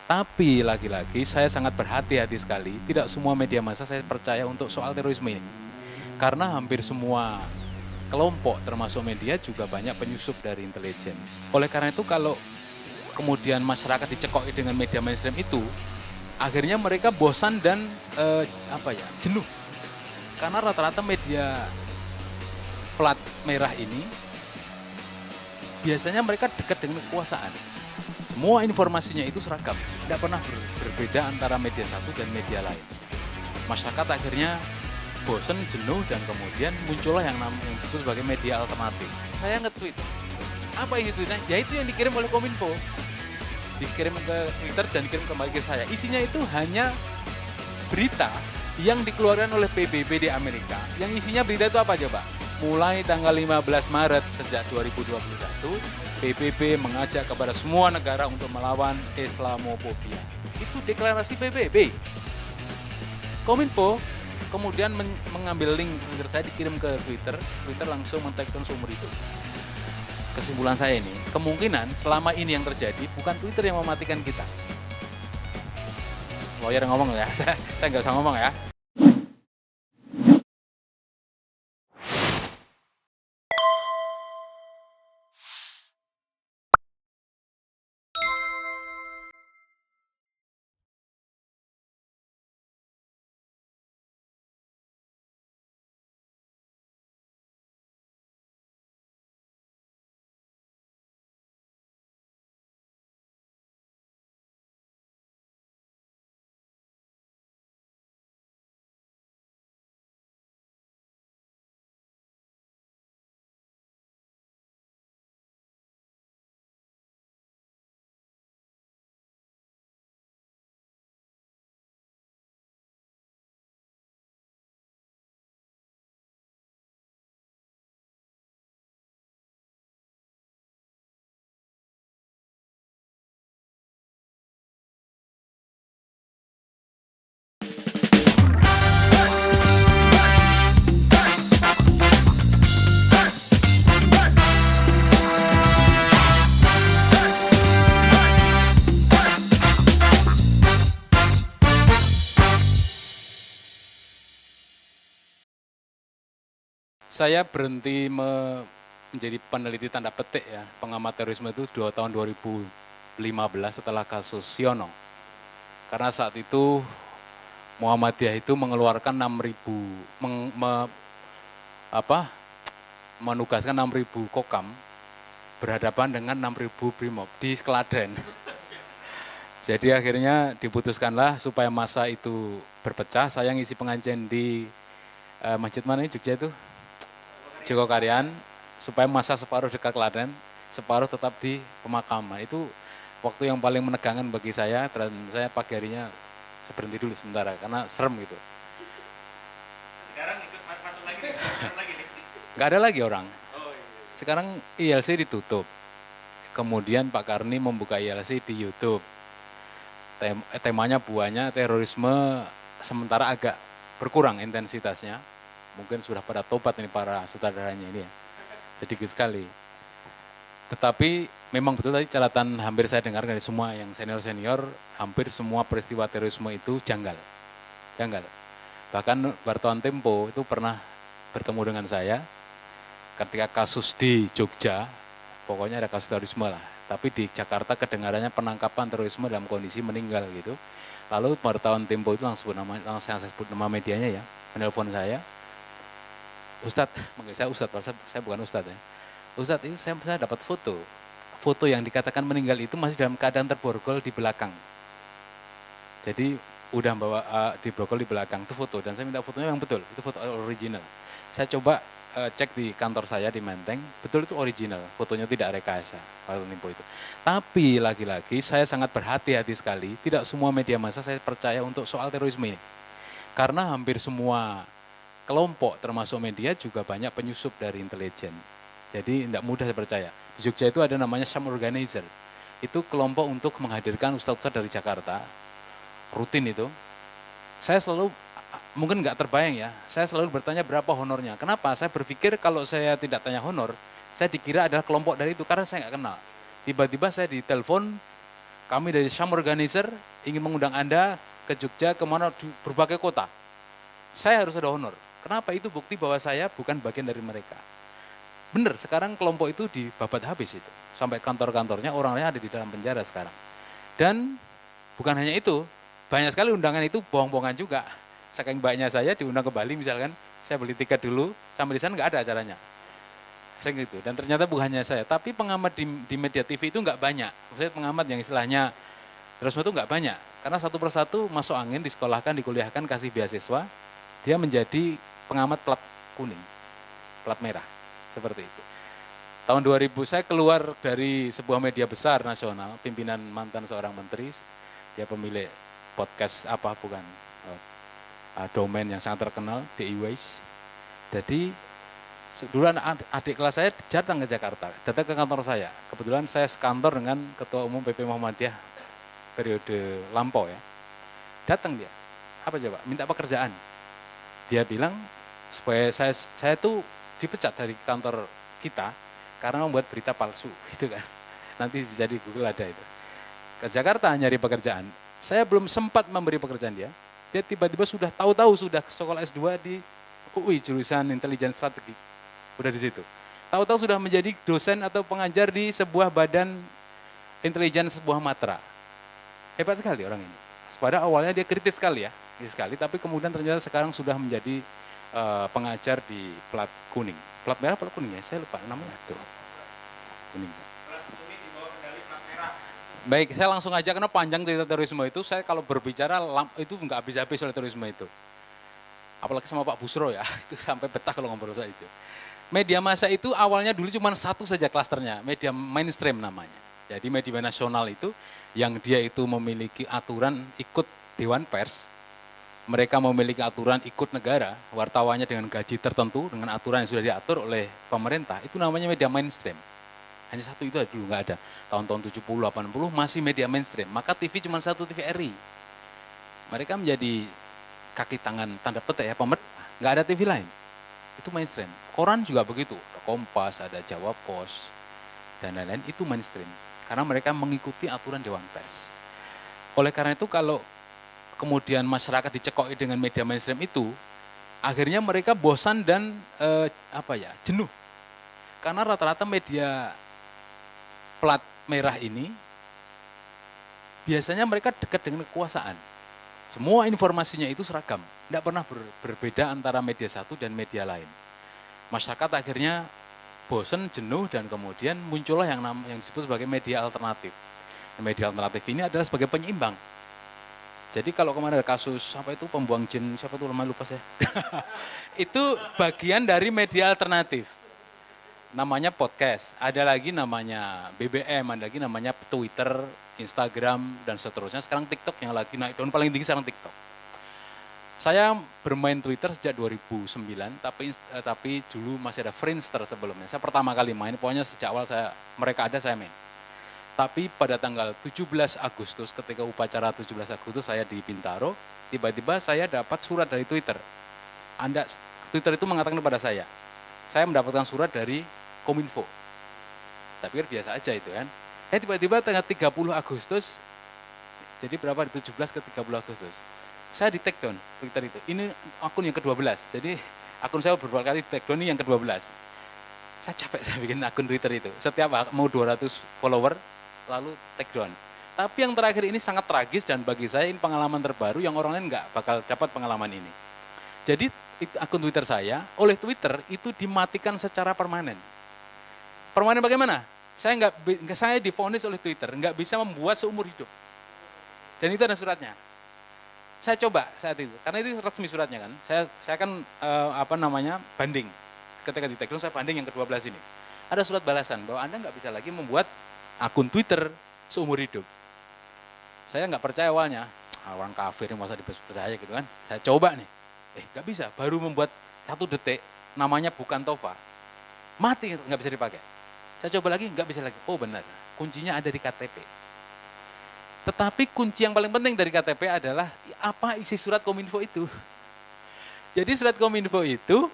Tapi lagi-lagi saya sangat berhati-hati sekali, tidak semua media massa saya percaya untuk soal terorisme ini. Karena hampir semua kelompok termasuk media juga banyak penyusup dari intelijen. Oleh karena itu kalau kemudian masyarakat dicekoki dengan media mainstream itu, akhirnya mereka bosan dan jenuh. Karena rata-rata media plat merah ini biasanya mereka dekat dengan kekuasaan. Semua informasinya itu seragam, tidak pernah berbeda antara media satu dan media lain. Masyarakat akhirnya bosen, jenuh, dan kemudian muncullah yang disebut sebagai media alternatif. Saya nge-tweet, apa ini tweetnya? Ya itu yang dikirim oleh Kominfo, dikirim ke Twitter dan dikirim kembali ke saya. Isinya itu hanya berita yang dikeluarkan oleh PBB di Amerika. Yang isinya berita itu apa coba? Mulai tanggal 15 Maret sejak 2021, PBB mengajak kepada semua negara untuk melawan Islamofobia. Itu deklarasi PBB. Kominfo kemudian mengambil link Twitter saya, dikirim ke Twitter, Twitter langsung men-tag-kan sumber itu. Kesimpulan saya ini, kemungkinan selama ini yang terjadi bukan Twitter yang mematikan kita. Lawyer ngomong ya, saya nggak usah ngomong ya. Saya berhenti menjadi peneliti tanda petik ya, pengamat terorisme itu tahun 2015 setelah kasus Siono. Karena saat itu Muhammadiyah itu mengeluarkan 6.000 menugaskan 6.000 kokam berhadapan dengan 6.000 brimob di Klaten. Jadi akhirnya diputuskanlah supaya massa itu berpecah. Saya ngisi pengajian di masjid mana ini Jogja itu? Jogokarian, supaya massa separuh dekat Klaten, separuh tetap di pemakaman. Itu waktu yang paling menegangkan bagi saya, dan saya pagi harinya berhenti dulu sementara karena serem gitu. Sekarang ikut masuk lagi nih, serem lagi nih. Nggak ada lagi orang. Oh iya. Sekarang ILC ditutup. Kemudian Pak Karni membuka ILC di YouTube. Temanya buahnya terorisme sementara agak berkurang intensitasnya. Mungkin sudah pada tobat ini para sutradaranya ini ya. Sedikit sekali. Tetapi memang betul tadi catatan hampir saya dengar dari semua yang senior-senior, hampir semua peristiwa terorisme itu janggal. Janggal. Bahkan wartawan Tempo itu pernah bertemu dengan saya ketika kasus di Jogja, pokoknya ada kasus terorisme lah. Tapi di Jakarta kedengarannya penangkapan terorisme dalam kondisi meninggal gitu. Lalu wartawan Tempo itu langsung saya sebut nama medianya ya, menelpon saya. Ustadz, manggil saya Ustadz, saya bukan Ustadz ya. Ustadz, ini saya dapat foto. Foto yang dikatakan meninggal itu masih dalam keadaan terborgol di belakang. Jadi udah bawa di borgol di belakang itu foto, dan saya minta fotonya yang betul, itu foto original. Saya coba cek di kantor saya di Menteng, betul itu original, fotonya tidak rekayasa kalau Tempo itu. Tapi lagi-lagi saya sangat berhati-hati sekali, tidak semua media massa saya percaya untuk soal terorisme ini. Karena hampir semua kelompok termasuk media juga banyak penyusup dari intelijen. Jadi tidak mudah saya percaya. Di Jogja itu ada namanya Sham Organizer. Itu kelompok untuk menghadirkan ustadz-ustadz dari Jakarta, rutin itu. Saya selalu, mungkin nggak terbayang ya, saya selalu bertanya berapa honornya. Kenapa? Saya berpikir kalau saya tidak tanya honor, saya dikira adalah kelompok dari itu, karena saya nggak kenal. Tiba-tiba saya ditelepon kami dari Syam Organizer ingin mengundang Anda ke Jogja, kemana, di berbagai kota. Saya harus ada honor. Kenapa? Itu bukti bahwa saya bukan bagian dari mereka. Benar, sekarang kelompok itu dibabat habis itu. Sampai kantor-kantornya orangnya ada di dalam penjara sekarang. Dan bukan hanya itu, banyak sekali undangan itu bohong-bohongan juga. Saking banyak saya diundang ke Bali misalkan, saya beli tiket dulu, sampai di sana nggak ada acaranya. Sering gitu. Dan ternyata bukan hanya saya, tapi pengamat di media TV itu nggak banyak. Maksudnya pengamat yang istilahnya terorisme itu nggak banyak. Karena satu persatu masuk angin, disekolahkan, dikuliahkan, kasih beasiswa, dia menjadi pengamat plat kuning, plat merah, seperti itu. Tahun 2000 saya keluar dari sebuah media besar nasional, pimpinan mantan seorang menteri, dia pemilik podcast domain yang sangat terkenal, DI Ways. Jadi dulu adik kelas saya datang ke Jakarta, datang ke kantor saya. Kebetulan saya sekantor dengan Ketua Umum PP Muhammadiyah periode lampau ya. Datang dia, apa coba? Minta pekerjaan. Dia bilang supaya saya tuh dipecat dari kantor kita karena membuat berita palsu, gitu kan. Nanti jadi Google ada itu. Ke Jakarta nyari pekerjaan. Saya belum sempat memberi pekerjaan dia. Dia tiba-tiba sudah tahu-tahu sudah sekolah S2 di UI jurusan intelijen strategi. Udah di situ. Tahu-tahu sudah menjadi dosen atau pengajar di sebuah badan intelijen sebuah matra. Hebat sekali orang ini. Pada awalnya dia kritis sekali ya, tapi kemudian ternyata sekarang sudah menjadi pengajar di plat kuning. Plat merah, plat kuning ya, saya lupa namanya. Tuh. Kuning. Plat kuning di bawah kendali plat merah. Baik, saya langsung aja karena panjang cerita terorisme itu. Saya kalau berbicara itu nggak habis-habis soal terorisme itu. Apalagi sama Pak Busro ya, itu sampai betah kalau ngobrol soal itu. Media massa itu awalnya dulu cuma satu saja klasternya, media mainstream namanya. Jadi media nasional itu yang dia itu memiliki aturan ikut Dewan Pers, mereka memiliki aturan ikut negara, wartawannya dengan gaji tertentu, dengan aturan yang sudah diatur oleh pemerintah, itu namanya media mainstream. Hanya satu itu dulu, nggak ada. Tahun-tahun 70, 80 masih media mainstream, maka TV cuma satu, TVRI. Mereka menjadi kaki tangan tanda petik ya, pemerintah, nggak ada TV lain. Itu mainstream. Koran juga begitu, ada Kompas, ada Jawa Pos, dan lain-lain, itu mainstream. Karena mereka mengikuti aturan Dewan Pers. Oleh karena itu kalau kemudian masyarakat dicekoki dengan media mainstream itu, akhirnya mereka bosan dan jenuh. Karena rata-rata media plat merah ini, biasanya mereka dekat dengan kekuasaan. Semua informasinya itu seragam, tidak pernah berbeda antara media satu dan media lain. Masyarakat akhirnya bosan, jenuh, dan kemudian muncullah yang disebut sebagai media alternatif. Media alternatif ini adalah sebagai penyeimbang. Jadi kalau kemarin ada kasus apa itu pembuang jin, siapa itu lupa saya. Itu bagian dari media alternatif. Namanya podcast, ada lagi namanya BBM, ada lagi namanya Twitter, Instagram, dan seterusnya. Sekarang TikTok yang lagi naik daun paling tinggi sekarang TikTok. Saya bermain Twitter sejak 2009, tapi dulu masih ada Friendster sebelumnya. Saya pertama kali main, pokoknya sejak awal mereka ada saya main. Tapi pada tanggal 17 Agustus, ketika upacara 17 Agustus saya di Bintaro, tiba-tiba saya dapat surat dari Twitter. Twitter itu mengatakan kepada saya mendapatkan surat dari Kominfo. Saya pikir biasa aja itu kan. Tiba-tiba tanggal 30 Agustus, jadi berapa, di 17 ke 30 Agustus. Saya di take down Twitter itu. Ini akun yang ke-12. Jadi akun saya beberapa kali take down, ini yang ke-12. Saya capek saya bikin akun Twitter itu. Setiap mau 200 follower, lalu take down. Tapi yang terakhir ini sangat tragis dan bagi saya ini pengalaman terbaru yang orang lain nggak bakal dapat pengalaman ini. Jadi akun Twitter saya, oleh Twitter itu dimatikan secara permanen. Permanen bagaimana? Saya divonis oleh Twitter, nggak bisa membuat seumur hidup. Dan itu ada suratnya. Saya coba saat itu, karena itu resmi suratnya kan. Saya kan banding. Ketika di take down saya banding yang ke-12 ini. Ada surat balasan bahwa Anda nggak bisa lagi membuat akun Twitter seumur hidup. Saya nggak percaya awalnya, orang kafir yang masa dipercaya gitu kan. Saya coba nih, nggak bisa. Baru membuat 1 detik, namanya bukan Tova, mati nggak bisa dipakai. Saya coba lagi, nggak bisa lagi. Oh benar, kuncinya ada di KTP. Tetapi kunci yang paling penting dari KTP adalah apa isi surat Kominfo itu. Jadi surat Kominfo itu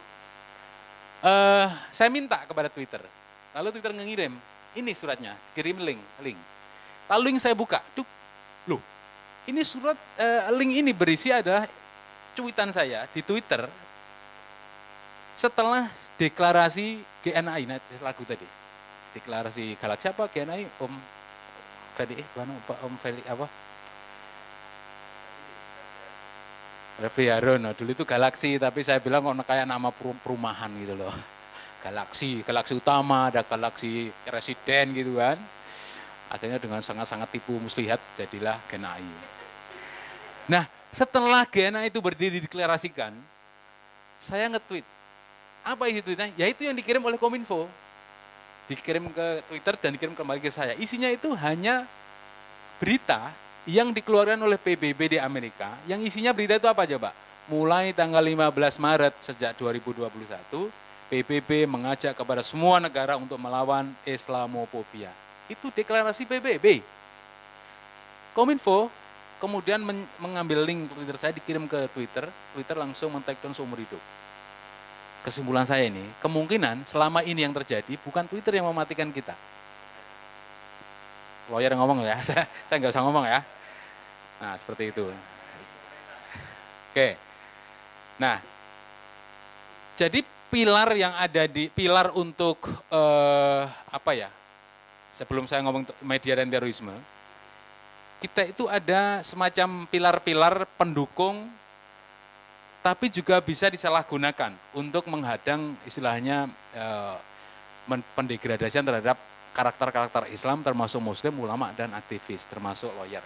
saya minta kepada Twitter. Lalu Twitter ngirim, ini suratnya, kirim link. Lalu yang saya buka, loh, ini surat link ini berisi adalah cuitan saya di Twitter setelah deklarasi GNI, nah, lagu tadi, deklarasi Galaksi apa GNI, Om Feli, Om Feli apa? Refli Harun, dulu itu Galaksi, tapi saya bilang kok kayak nama perumahan gitu loh. Galaksi utama, ada Galaksi Residen gitu kan. Akhirnya dengan sangat-sangat tipu muslihat jadilah GNI. Nah, setelah GNI itu berdiri dideklarasikan, saya nge-tweet. Apa isi tweetnya? Ya itu yang dikirim oleh Kominfo. Dikirim ke Twitter dan dikirim kembali ke saya. Isinya itu hanya berita yang dikeluarkan oleh PBB di Amerika. Yang isinya berita itu apa coba? Mulai tanggal 15 Maret sejak 2021, PBB mengajak kepada semua negara untuk melawan Islamophobia. Itu deklarasi PBB. Kominfo kemudian mengambil link Twitter saya, dikirim ke Twitter, Twitter langsung men-take down seumur hidup. Kesimpulan saya ini, kemungkinan selama ini yang terjadi bukan Twitter yang mematikan kita. Lawyer ngomong ya, saya nggak usah ngomong ya. Nah, seperti itu. Oke. Nah, jadi pilar yang ada di, pilar untuk, apa ya, sebelum saya ngomong media dan terorisme, kita itu ada semacam pilar-pilar pendukung, tapi juga bisa disalahgunakan untuk menghadang istilahnya pendegradasian terhadap karakter-karakter Islam, termasuk Muslim, ulama, dan aktivis, termasuk lawyer.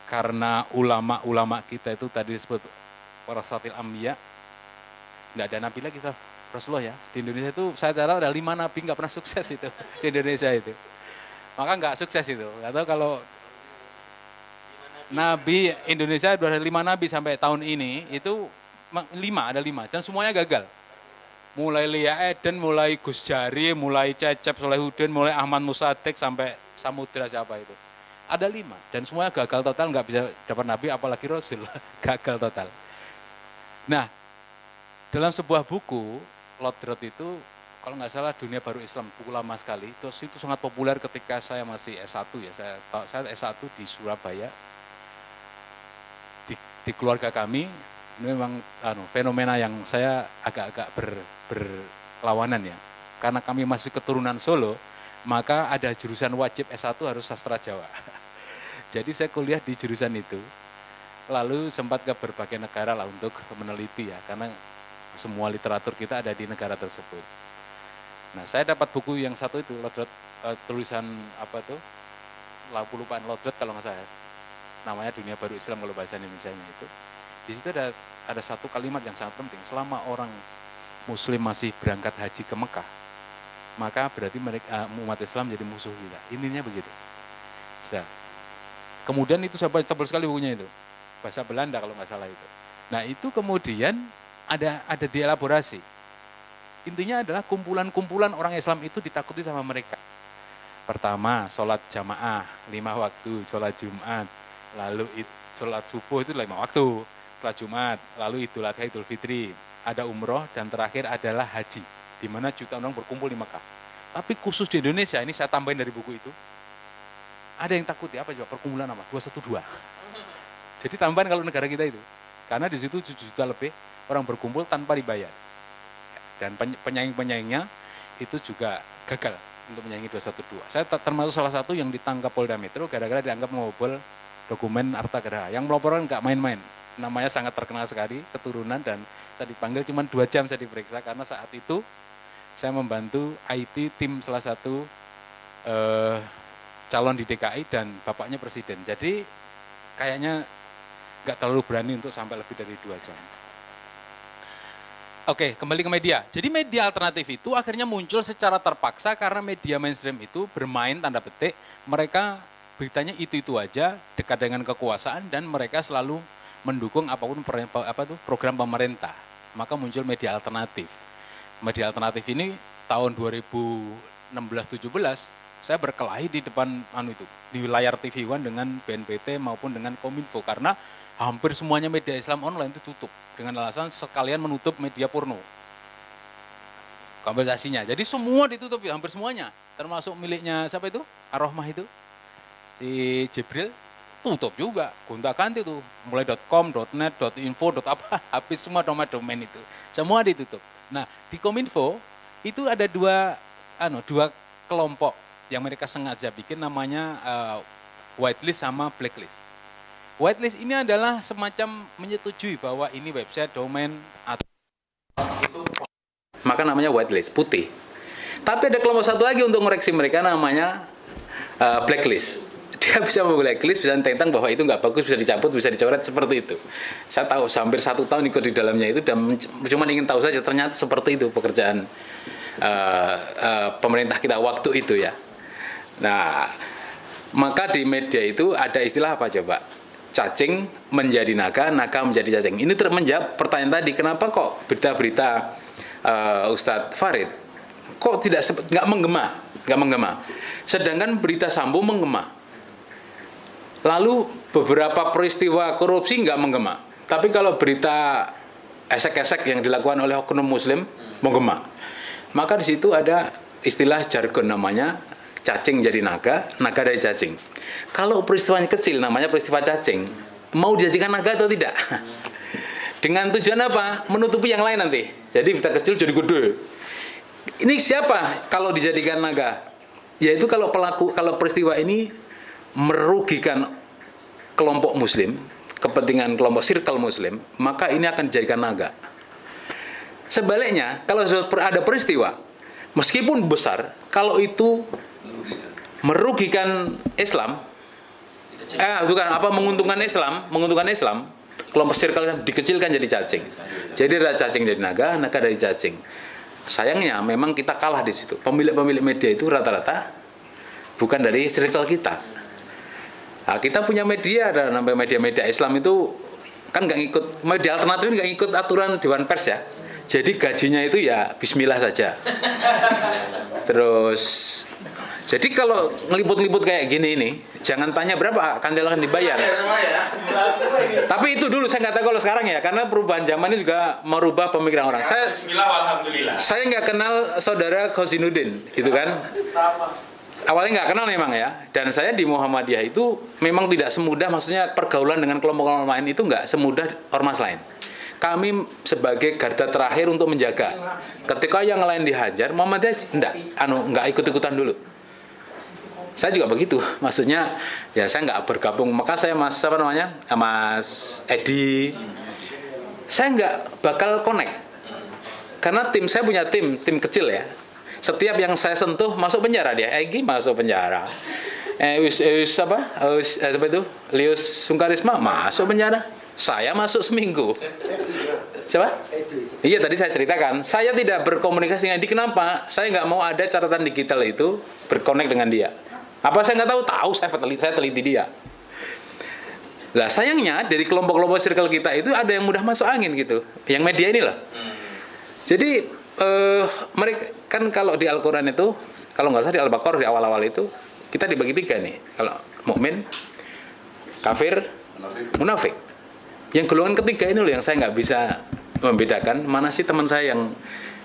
Karena ulama-ulama kita itu tadi disebut warasatil anbiya, tidak ada nabi lagi, Rasulullah ya. Di Indonesia itu saya tahu ada 5 nabi nggak pernah sukses itu di Indonesia itu. Maka nggak sukses itu. Atau kalau nabi Indonesia ada 5 nabi sampai tahun ini itu 5, ada 5 dan semuanya gagal. Mulai Lia Eden, mulai Gus Jari, mulai Cecep Solehudin, mulai Ahmad Musadik sampai Samudra siapa itu. Ada 5 dan semuanya gagal total, nggak bisa dapat nabi apalagi Rasul. Gagal total. Nah, dalam sebuah buku Lodrot itu, kalau nggak salah Dunia Baru Islam, buku lama sekali, terus itu sangat populer ketika saya masih S1 ya, saya S1 di Surabaya, di keluarga kami, ini memang fenomena yang saya agak-agak berlawanan ya, karena kami masih keturunan Solo, maka ada jurusan wajib S1 harus sastra Jawa. Jadi saya kuliah di jurusan itu, lalu sempat ke berbagai negara lah untuk meneliti ya, karena semua literatur kita ada di negara tersebut. Nah, saya dapat buku yang satu itu, Lodrot, tulisan apa tuh, Lupaan Lodrot kalau nggak salah, namanya Dunia Baru Islam kalau bahasa Indonesianya itu. Di situ ada satu kalimat yang sangat penting, selama orang Muslim masih berangkat haji ke Mekah, maka berarti mereka umat Islam jadi musuh kita. Intinya begitu. Nah, kemudian itu saya baca tebal sekali bukunya itu, bahasa Belanda kalau nggak salah itu. Nah itu kemudian ada dielaborasi. Intinya adalah kumpulan-kumpulan orang Islam itu ditakuti sama mereka. Pertama, sholat jamaah 5 waktu, sholat Jumat, lalu sholat subuh itu 5 waktu, sholat Jumat, lalu Idul Adha, Idul Fitri, ada umroh, dan terakhir adalah haji, di mana jutaan orang berkumpul di Mekah. Tapi khusus di Indonesia, ini saya tambahin dari buku itu, ada yang takuti apa coba, perkumpulan apa? 212. Jadi tambahan kalau negara kita itu, karena di situ 7 juta lebih orang berkumpul tanpa dibayar. Dan penyaing-penyaingnya itu juga gagal untuk menyaingi 212. Saya termasuk salah satu yang ditangkap Polda Metro gara-gara dianggap membobol dokumen harta geraha. Yang melaporkan nggak main-main. Namanya sangat terkenal sekali, keturunan, dan saya dipanggil cuma 2 jam saya diperiksa karena saat itu saya membantu IT tim salah satu calon di DKI dan bapaknya presiden. Jadi kayaknya nggak terlalu berani untuk sampai lebih dari 2 jam. Oke, kembali ke media. Jadi media alternatif itu akhirnya muncul secara terpaksa karena media mainstream itu bermain tanda petik, mereka beritanya itu aja, dekat dengan kekuasaan, dan mereka selalu mendukung apapun program pemerintah. Maka muncul media alternatif. Media alternatif ini tahun 2016-17 saya berkelahi di depan di layar TV One dengan BNPT maupun dengan Kominfo karena hampir semuanya media Islam online itu tutup dengan alasan sekalian menutup media porno. kompensasinya. Jadi semua ditutup, hampir semuanya. Termasuk miliknya siapa itu? Ar-Rahmah itu. Si Jibril tutup juga, gonta-ganti tuh, mulai .com, .net, .info, apa, habis semua domain itu, semua ditutup. Nah, di Kominfo itu ada dua kelompok yang mereka sengaja bikin namanya whitelist sama blacklist. Whitelist ini adalah semacam menyetujui bahwa ini website, domain, atau itu, maka namanya whitelist, putih. Tapi ada kelompok satu lagi untuk koreksi mereka namanya blacklist. Dia bisa blacklist, bisa tentang bahwa itu nggak bagus, bisa dicabut, bisa dicoret, seperti itu. Saya tahu hampir 1 tahun ikut di dalamnya itu dan cuma ingin tahu saja, ternyata seperti itu pekerjaan pemerintah kita waktu itu ya. Nah, maka di media itu ada istilah apa coba? Cacing menjadi naga, naga menjadi cacing. Ini menjawab pertanyaan tadi, kenapa kok berita-berita Ustadz Farid kok nggak menggema, sedangkan berita Sambo menggema. Lalu beberapa peristiwa korupsi nggak menggema. Tapi kalau berita esek-esek yang dilakukan oleh oknum muslim menggema. Maka di situ ada istilah jargon namanya cacing jadi naga, naga dari cacing. Kalau peristiwanya kecil namanya peristiwa cacing, mau dijadikan naga atau tidak? Dengan tujuan apa? Menutupi yang lain nanti. Jadi berita kecil jadi gede. Ini siapa kalau dijadikan naga? Yaitu kalau peristiwa ini merugikan kelompok muslim, kepentingan kelompok circle muslim, maka ini akan dijadikan naga. Sebaliknya, kalau ada peristiwa, meskipun besar, kalau itu merugikan Islam, menguntungkan Islam, kelompok circle dikecilkan jadi cacing. Jadi ada cacing jadi naga, naga dari cacing. Sayangnya memang kita kalah di situ. Pemilik media itu rata-rata bukan dari circle kita. Nah, kita punya media, ada namanya media Islam itu kan nggak ngikut, media alternatif nggak ngikut aturan Dewan Pers ya. Jadi gajinya itu ya Bismillah saja. Terus, jadi kalau ngeliput-liput kayak gini ini, jangan tanya berapa akan dibayar. Tapi itu dulu saya nggak tahu kalau sekarang ya, karena perubahan zaman ini juga merubah pemikiran orang. Saya nggak kenal saudara Khosinuddin, gitu kan? Awalnya nggak kenal memang ya, dan saya di Muhammadiyah itu memang tidak semudah, maksudnya pergaulan dengan kelompok-kelompok lain itu nggak semudah ormas lain. Kami sebagai garda terakhir untuk menjaga. Ketika yang lain dihajar, Muhammadiyah nggak ikut-ikutan dulu. Saya juga begitu, maksudnya ya saya nggak bergabung. Maka saya Mas Edi, saya nggak bakal connect, karena tim saya punya tim kecil ya. Setiap yang saya sentuh masuk penjara dia. Egi masuk penjara. Lius Sungkarisma masuk penjara. Saya masuk seminggu. Siapa? Iya, tadi saya ceritakan. Saya tidak berkomunikasi dengan dia. Kenapa? Saya nggak mau ada catatan digital itu berkonek dengan dia. Apa saya nggak tahu? Tahu, saya teliti dia. Lah sayangnya dari kelompok-kelompok circle kita itu ada yang mudah masuk angin gitu. Yang media inilah. Jadi mereka kan kalau di Al-Quran itu, kalau nggak salah di Al-Baqarah di awal-awal itu kita dibagi 3 nih. Kalau mukmin, kafir, munafik. Yang golongan ketiga ini loh yang saya nggak bisa membedakan mana sih teman saya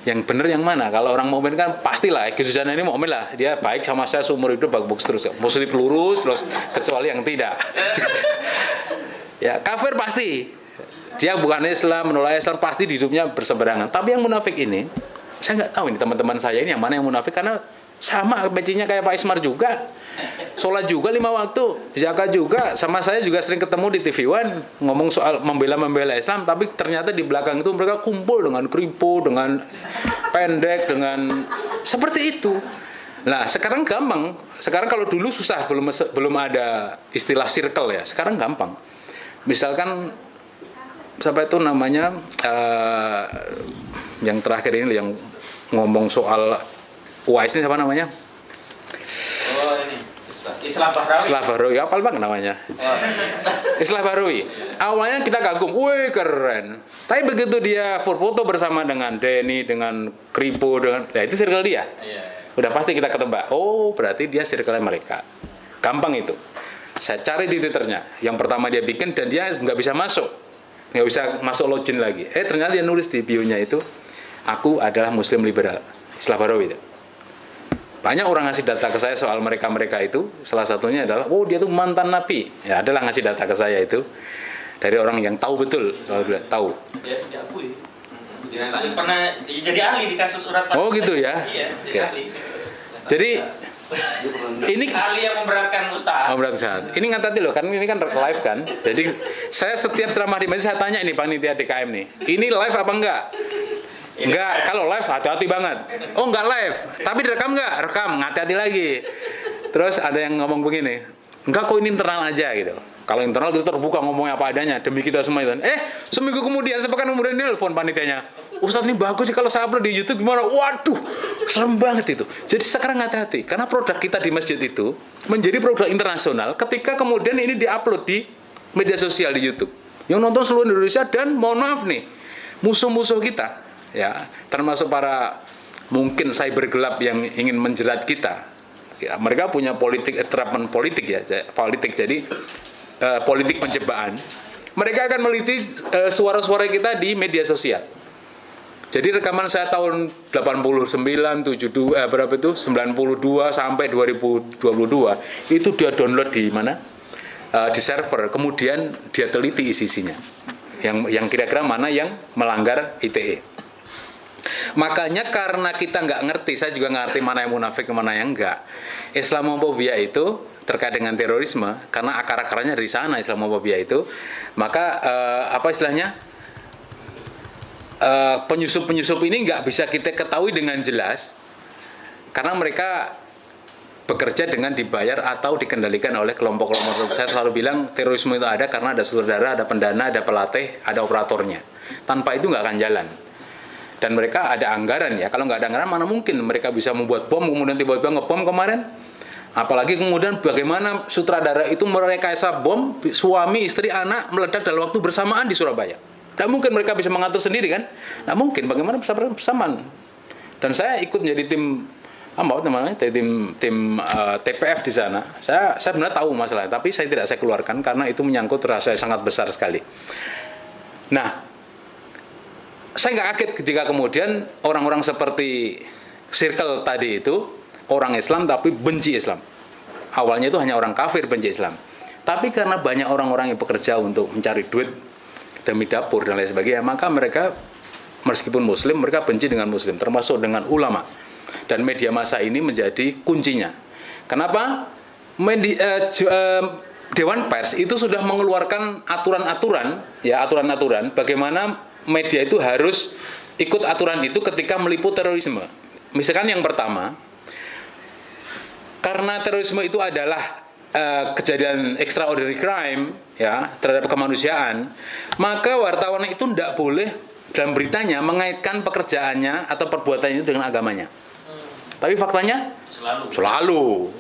yang benar yang mana. Kalau orang mukmin kan pastilah Ghosuzana ini mukmin lah, dia baik sama saya seumur hidup, bagus terus, positif lurus terus, kecuali yang tidak. Ya kafir pasti. Dia bukan Islam, menolak Islam, pasti di hidupnya berseberangan. Tapi yang munafik ini, saya nggak tahu ini teman-teman saya ini yang mana yang munafik, karena sama pecinya kayak Pak Ismar juga. Sholat juga 5 waktu, zakat juga, sama saya juga sering ketemu di TV One ngomong soal membela Islam, tapi ternyata di belakang itu mereka kumpul dengan kripo, dengan pendek, dengan seperti itu. Nah, sekarang gampang. Sekarang kalau dulu susah, belum ada istilah circle ya. Sekarang gampang. Misalkan siapa itu namanya yang terakhir ini yang ngomong soal UAS ini siapa namanya? Oh ini Islah Bahrawi. Islah Bahrawi, apal bang namanya? Islah Bahrawi. Awalnya kita kagum, wih keren. Tapi begitu dia foto bersama dengan Denny, dengan Kripo, ya itu circle dia. Udah pasti kita ketebak. Oh berarti dia circle mereka. Gampang itu. Saya cari di Twitternya. Yang pertama dia bikin dan dia nggak bisa masuk login lagi. Ternyata dia nulis di bio-nya itu, aku adalah Muslim liberal. istilah baru itu. Banyak orang ngasih data ke saya soal mereka-mereka itu. Salah satunya adalah, oh dia tuh mantan napi. Ya adalah ngasih data ke saya itu dari orang yang tahu betul, tahu. Dia diakui. Dia pernah jadi ahli di kasus urat Oh gitu ya. Iya, jadi Ya. ahli. Jadi ini Ahli yang memberatkan Ustaz. berat saat. Ini ngatati loh, kan ini kan live kan. Jadi saya setiap ceramah di masjid saya tanya ini panitia DKM nih. Ini live apa enggak? Enggak, kalau live hati-hati banget. Oh enggak live, tapi direkam enggak? Rekam, hati-hati lagi. Terus ada yang ngomong begini, enggak kok ini internal aja gitu. Kalau internal itu terbuka ngomongnya apa adanya demi kita semua itu. Seminggu kemudian, sepekan kemudian nelfon panitianya. Ustaz ini bagus sih kalau saya upload di YouTube gimana? Waduh, serem banget itu. Jadi sekarang hati-hati karena produk kita di masjid itu menjadi produk internasional ketika kemudian ini diupload di media sosial di YouTube. Yang nonton seluruh Indonesia dan mohon maaf nih, musuh-musuh kita ya, termasuk para mungkin cyber gelap yang ingin menjerat kita. Ya, mereka punya terapan politik ya, politik. Jadi politik penjebakan. Mereka akan meliti suara-suara kita di media sosial. Jadi rekaman saya tahun 89, 72, berapa itu? 92 sampai 2022 itu dia download di mana? Di server. Kemudian dia teliti isi-isinya. Yang kira-kira mana yang melanggar ITE. Makanya karena kita nggak ngerti, saya juga nggak ngerti mana yang munafik, mana yang enggak. Islamofobia itu terkait dengan terorisme, karena akar-akarnya dari sana Islamofobia itu, maka apa istilahnya? Penyusup-penyusup ini nggak bisa kita ketahui dengan jelas, karena mereka bekerja dengan dibayar atau dikendalikan oleh kelompok-kelompok. Saya selalu bilang terorisme itu ada karena ada sutradara, ada pendana, ada pelatih, ada operatornya. Tanpa itu nggak akan jalan. Dan mereka ada anggaran ya. Kalau nggak ada anggaran, mana mungkin mereka bisa membuat bom, kemudian tiba-tiba ngebom kemarin. Apalagi kemudian bagaimana sutradara itu merekayasa bom, suami, istri, anak meledak dalam waktu bersamaan di Surabaya. Tidak mungkin mereka bisa mengatur sendiri kan? Tidak mungkin. Bagaimana bersamaan? Dan saya ikut menjadi tim TPF di sana. Saya benar tahu masalah, tapi saya tidak saya keluarkan karena itu menyangkut rasa sangat besar sekali. Nah, saya nggak kaget ketika kemudian orang-orang seperti circle tadi itu orang Islam tapi benci Islam. Awalnya itu hanya orang kafir benci Islam. Tapi karena banyak orang-orang yang bekerja untuk mencari duit demi dapur dan lain sebagainya, maka mereka meskipun Muslim mereka benci dengan Muslim, termasuk dengan ulama. Dan media massa ini menjadi kuncinya. Kenapa? Dewan Pers itu sudah mengeluarkan aturan-aturan bagaimana media itu harus ikut aturan itu ketika meliput terorisme. Misalkan yang pertama, karena terorisme itu adalah kejadian extraordinary crime ya terhadap kemanusiaan, maka wartawan itu tidak boleh dalam beritanya mengaitkan pekerjaannya atau perbuatannya itu dengan agamanya. Tapi faktanya selalu.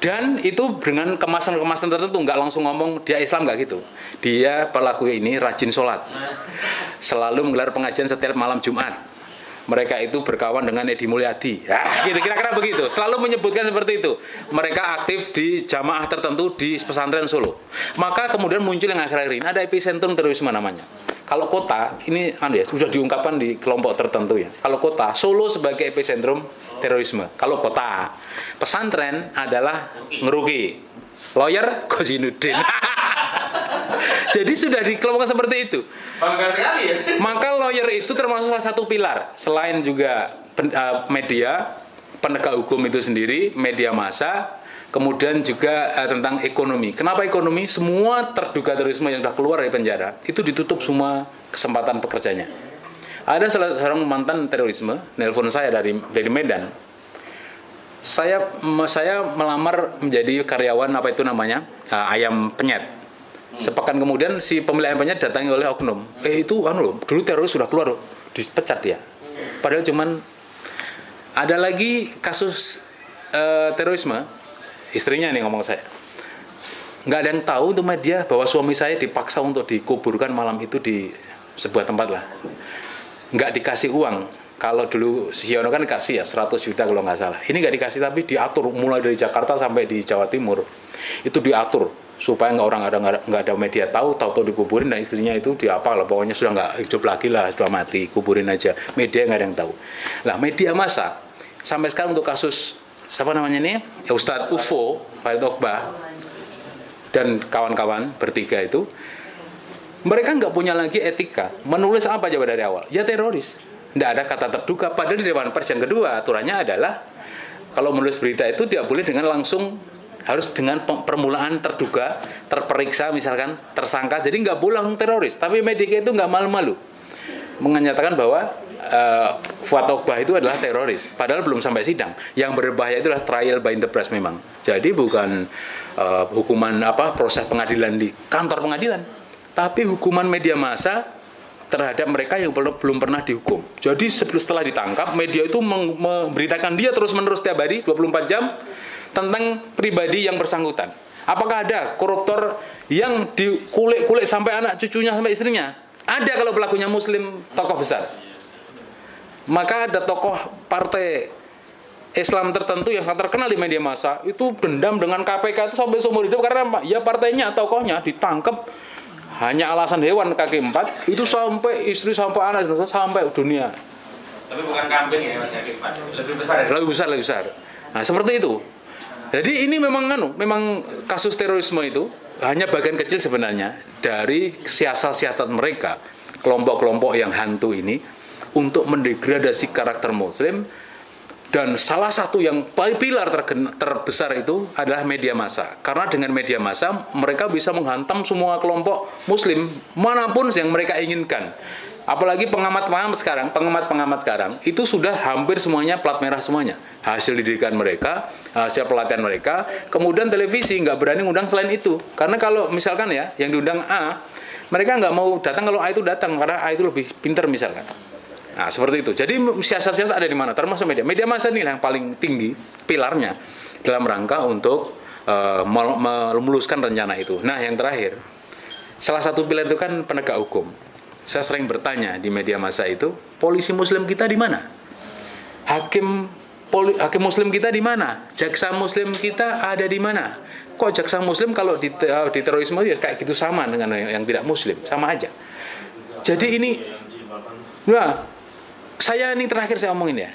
Dan itu dengan kemasan-kemasan tertentu, nggak langsung ngomong dia Islam, nggak gitu. Dia pelaku ini rajin sholat, selalu menggelar pengajian setiap malam Jumat. Mereka itu berkawan dengan Edi Mulyadi, ya, gitu kira-kira begitu. Selalu menyebutkan seperti itu. Mereka aktif di jamaah tertentu di pesantren Solo. Maka kemudian muncul yang akhir-akhir ini ada epicentrum terorisme namanya. Kalau kota ini sudah diungkapkan di kelompok tertentu ya. Kalau kota Solo sebagai epicentrum terorisme. Kalau kota pesantren adalah Ngeruki, lawyer Kozinuddin. Jadi sudah dikelompokkan seperti itu. Bangga sekali ya. Maka lawyer itu termasuk salah satu pilar. Selain juga media, penegak hukum itu sendiri, media massa, kemudian juga tentang ekonomi. Kenapa ekonomi? Semua terduga terorisme yang sudah keluar dari penjara, itu ditutup semua kesempatan pekerjanya. Ada salah seorang mantan terorisme, nelpon saya dari Medan. Saya melamar menjadi karyawan ayam penyet. Sepekan kemudian si pemilik ayam penyet datangi oleh oknum. Dulu teroris sudah keluar, dipecat dia. Padahal cuman ada lagi kasus terorisme, istrinya nih ngomong saya. Nggak ada yang tahu untuk media bahwa suami saya dipaksa untuk dikuburkan malam itu di sebuah tempat lah. Nggak dikasih uang. Kalau dulu Siono kan dikasih ya 100 juta kalau nggak salah. Ini nggak dikasih tapi diatur mulai dari Jakarta sampai di Jawa Timur. Itu diatur supaya nggak ada media tahu dikuburin dan istrinya itu diapa lah, pokoknya sudah nggak hidup lagi lah, sudah mati, kuburin aja. Media nggak ada yang tahu. Lah media massa sampai sekarang untuk kasus siapa namanya ini, ya Ustadz UFO, Pak Okbah dan kawan-kawan bertiga itu, mereka nggak punya lagi etika. Menulis apa coba dari awal? Ya teroris. Nggak ada kata terduga. Padahal di Dewan Pers yang kedua aturannya adalah kalau menulis berita itu tidak boleh dengan langsung, harus dengan permulaan terduga, terperiksa misalkan, tersangka. Jadi nggak boleh teroris. Tapi media itu nggak malu-malu menyatakan bahwa Fuad Okbah itu adalah teroris. Padahal belum sampai sidang. Yang berbahaya itu adalah trial by the press memang. Jadi bukan hukuman proses pengadilan di kantor pengadilan, tapi hukuman media massa terhadap mereka yang belum pernah dihukum. Jadi setelah ditangkap, media itu memberitakan dia terus-menerus setiap hari 24 jam tentang pribadi yang bersangkutan. Apakah ada koruptor yang dikulik-kulik sampai anak cucunya sampai istrinya? Ada kalau pelakunya muslim, tokoh besar. Maka ada tokoh partai Islam tertentu yang terkenal di media massa itu dendam dengan KPK itu sampai seumur hidup karena ya partainya, tokohnya ditangkap hanya alasan hewan kaki 4 itu sampai istri sampai anak sampai dunia. Tapi bukan kambing ya Mas, kaki 4. Lebih besar ya? Lebih besar. Nah, seperti itu. Jadi ini memang kasus terorisme itu hanya bagian kecil sebenarnya dari siasat-siasat mereka, kelompok-kelompok yang hantu ini untuk mendegradasi karakter muslim. Dan salah satu yang pilar terbesar itu adalah media massa. Karena dengan media massa mereka bisa menghantam semua kelompok muslim manapun yang mereka inginkan. Apalagi pengamat-pengamat sekarang itu sudah hampir semuanya plat merah semuanya. Hasil didikan mereka, hasil pelatihan mereka. Kemudian televisi nggak berani ngundang selain itu. Karena kalau misalkan ya yang diundang A, mereka nggak mau datang kalau A itu datang karena A itu lebih pintar misalkan. Nah, seperti itu. Jadi siasat-siasat ada di mana? Termasuk media. Media massa ini yang paling tinggi pilarnya dalam rangka untuk meluluskan rencana itu. Nah, yang terakhir, salah satu pilar itu kan penegak hukum. Saya sering bertanya di media massa itu, polisi muslim kita di mana? Hakim muslim kita di mana? Jaksa muslim kita ada di mana? Kok jaksa muslim kalau di terorisme ya kayak gitu sama dengan yang tidak muslim, sama aja. Jadi ini, saya ini terakhir saya omongin ya.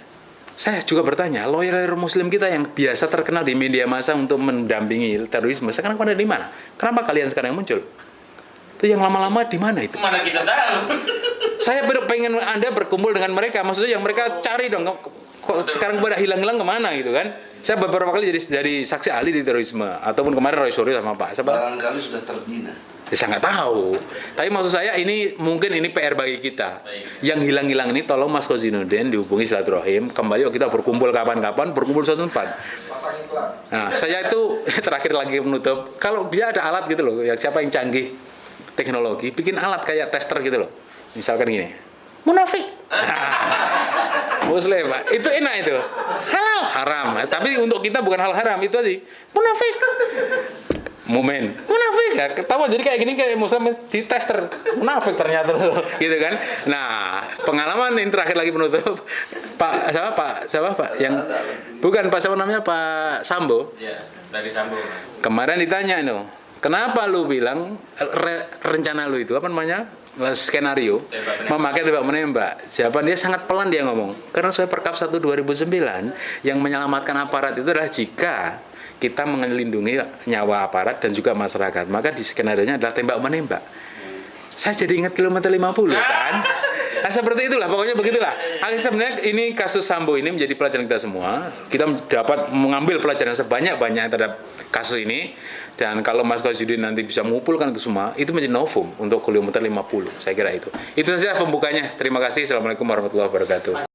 Saya juga bertanya, lawyer muslim kita yang biasa terkenal di media massa untuk mendampingi terorisme, sekarang pada di mana? Kenapa kalian sekarang muncul? Itu yang lama-lama di mana itu? Mana kita tahu? Saya pengen Anda berkumpul dengan mereka, maksudnya yang mereka cari dong. Kok sekarang pada hilang-hilang kemana gitu kan? Saya beberapa kali jadi saksi ahli di terorisme, ataupun kemarin Roy Suryo sama Pak. Barangkali sudah terbina. Saya nggak tahu. Tapi maksud saya ini mungkin ini PR bagi kita. Yang hilang-hilang ini tolong Mas Kozinudin dihubungi silaturahim. Kembali yuk kita berkumpul kapan-kapan, berkumpul suatu tempat. Nah, saya itu terakhir lagi menutup. Kalau dia ada alat gitu loh, yang siapa yang canggih teknologi, bikin alat kayak tester gitu loh. Misalkan gini, munafik. Muslim, itu enak itu. Halal, haram. Tapi untuk kita bukan hal haram itu aja. Munafik. Momen munafik ya, ketawa jadi kayak gini kayak muslim di tester munafik ternyata gitu kan. Nah, pengalaman ini terakhir lagi penutup Pak yang bukan Pak siapa namanya Pak Sambo Ya, dari Sambo. kemarin ditanya kenapa lu bilang rencana lu itu apa namanya skenario memakai tembak menembak. Jawaban dia sangat pelan, dia ngomong karena saya Perkap 1 2009 yang menyelamatkan aparat itu adalah jika kita melindungi nyawa aparat dan juga masyarakat. Maka di skenario-nya adalah tembak menembak. Saya jadi ingat kilometer 50 kan. Nah, seperti itulah, pokoknya begitulah. Sebenarnya ini kasus Sambo ini menjadi pelajaran kita semua. Kita dapat mengambil pelajaran sebanyak-banyak terhadap kasus ini. Dan kalau Mas Kozinudin nanti bisa mengumpulkan itu semua, itu menjadi novum untuk kilometer 50. Saya kira itu. Itu saja pembukanya. Terima kasih. Assalamualaikum warahmatullahi wabarakatuh.